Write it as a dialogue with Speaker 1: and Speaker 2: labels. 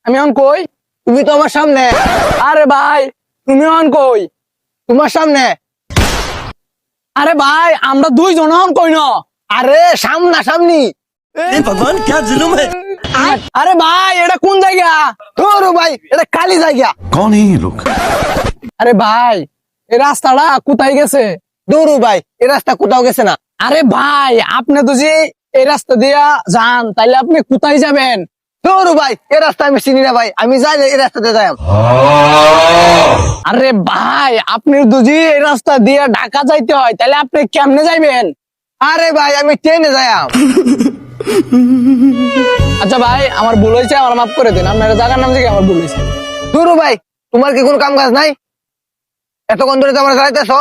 Speaker 1: আমি অন কই?
Speaker 2: তুমি তো আমার সামনে।
Speaker 1: আরে ভাই তুমি অন কই?
Speaker 2: তোমার সামনে।
Speaker 1: আরে ভাই আমরা দুইজন অন কই না?
Speaker 2: আরে সামনা সামনি।
Speaker 3: भगवान क्या जुलुम है।
Speaker 1: আরে ভাই এটা কোন জায়গা?
Speaker 2: ধরো ভাই, এটা কালি জায়গা।
Speaker 3: कौन है ये लोग।
Speaker 1: আরে ভাই এই রাস্তাটা কোথায় গেছে?
Speaker 2: দৌড়ু ভাই, এই রাস্তা কোথাও গেছে না।
Speaker 1: আরে ভাই আপনি তো যে এই রাস্তা দিয়া যান তাইলে আপনি কোথায় যাবেন?
Speaker 2: দৌড়ু ভাই, এই রাস্তা আমি চিনি না ভাই, আমি যাই এই রাস্তাতে যাই।
Speaker 1: আরে ভাই আপনি যদি এই রাস্তা দিয়ে ঢাকা যাইতে হয় তাহলে আপনি কেমনে যাইবেন?
Speaker 2: আরে ভাই আমি ট্রেনে যাই।
Speaker 1: আচ্ছা ভাই আমার ভুল হয়েছে, আমার মাফ করে দিন। আপনার জায়গার নাম থেকে আমার ভুল হয়েছে।
Speaker 2: দৌড়ু ভাই, তোমার কি কোনো কাম কাজ নাই? এতক্ষণ ধরে তো আমার যাইতেছ।